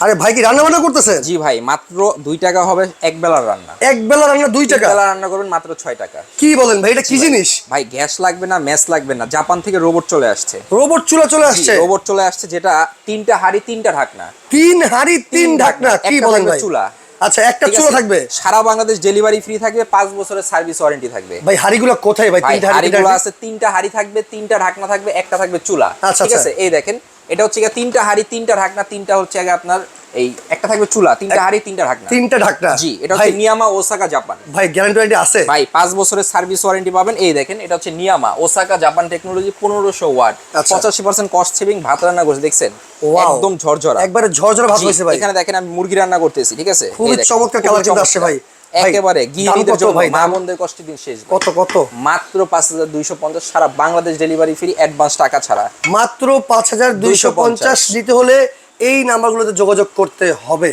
আরে ভাই কি রান্না বান্না করতেছেন? জি ভাই, মাত্র 2 টাকা হবে এক বেলার রান্না। এক বেলা রান্না 2 টাকা? এক বেলা রান্না করবেন মাত্র 6 টাকা। কি বলেন ভাই, এটা কি জিনিস? ভাই গ্যাস লাগবে না, ম্যাস লাগবে না, জাপান থেকে রোবট চলে আসছে। রোবট চুলা চলে আসছে? রোবট চলে আসছে, যেটা 3টা হাঁড়ি 3টা ঢাকনা। 3 হাঁড়ি 3 ঢাকনা? কি বলেন ভাই? চুলা। আচ্ছা, একটা চুলা থাকবে? সারা বাংলাদেশ ডেলিভারি ফ্রি থাকবে, 5 বছরের সার্ভিস ওয়ারেন্টি থাকবে। ভাই হাঁড়িগুলো কোথায় ভাই? 3টা হাঁড়িগুলো আছে, 3টা হাঁড়ি থাকবে, 3টা ঢাকনা থাকবে, একটা থাকবে চুলা। ঠিক আছে, এই দেখেন, এটা হচ্ছে 3টা হাঁড়ি 3টা ঢাকনা, 3টা হচ্ছে আপনার এই একটা থাকবে চুলা, 3টা হাঁড়ি 3টা ঢাকনা। 3টা ঢাকনা? জি, এটা হচ্ছে নিয়ামা ওসাকা জাপান। ভাই গ্যারান্টি ওয়ারেন্টি আছে? ভাই 5 বছরের সার্ভিস ওয়ারেন্টি পাবেন। এই দেখেন, এটা হচ্ছে নিয়ামা Osaka Japan technology, 1500 watt, 85% cost saving. ভাত রান্না করছে দেখছেন, একদম ঝরঝরা, একবারে ঝরঝরা ভাত হইছে ভাই। এখানে দেখেন আমি মুরগি রান্না করতেছি, ঠিক আছে, খুবই চমৎকার কালার কিন্তু আসছে ভাই। একেবারে গিরিদের জন্য, মা বোনদের কষ্টের দিন শেষ। কত কত? মাত্র 5250, সারা বাংলাদেশ ডেলিভারি ফ্রি, অ্যাডভান্স টাকা ছাড়া। মাত্র 5250 দিতে হলে এই নাম্বারগুলোতে যোগাযোগ করতে হবে।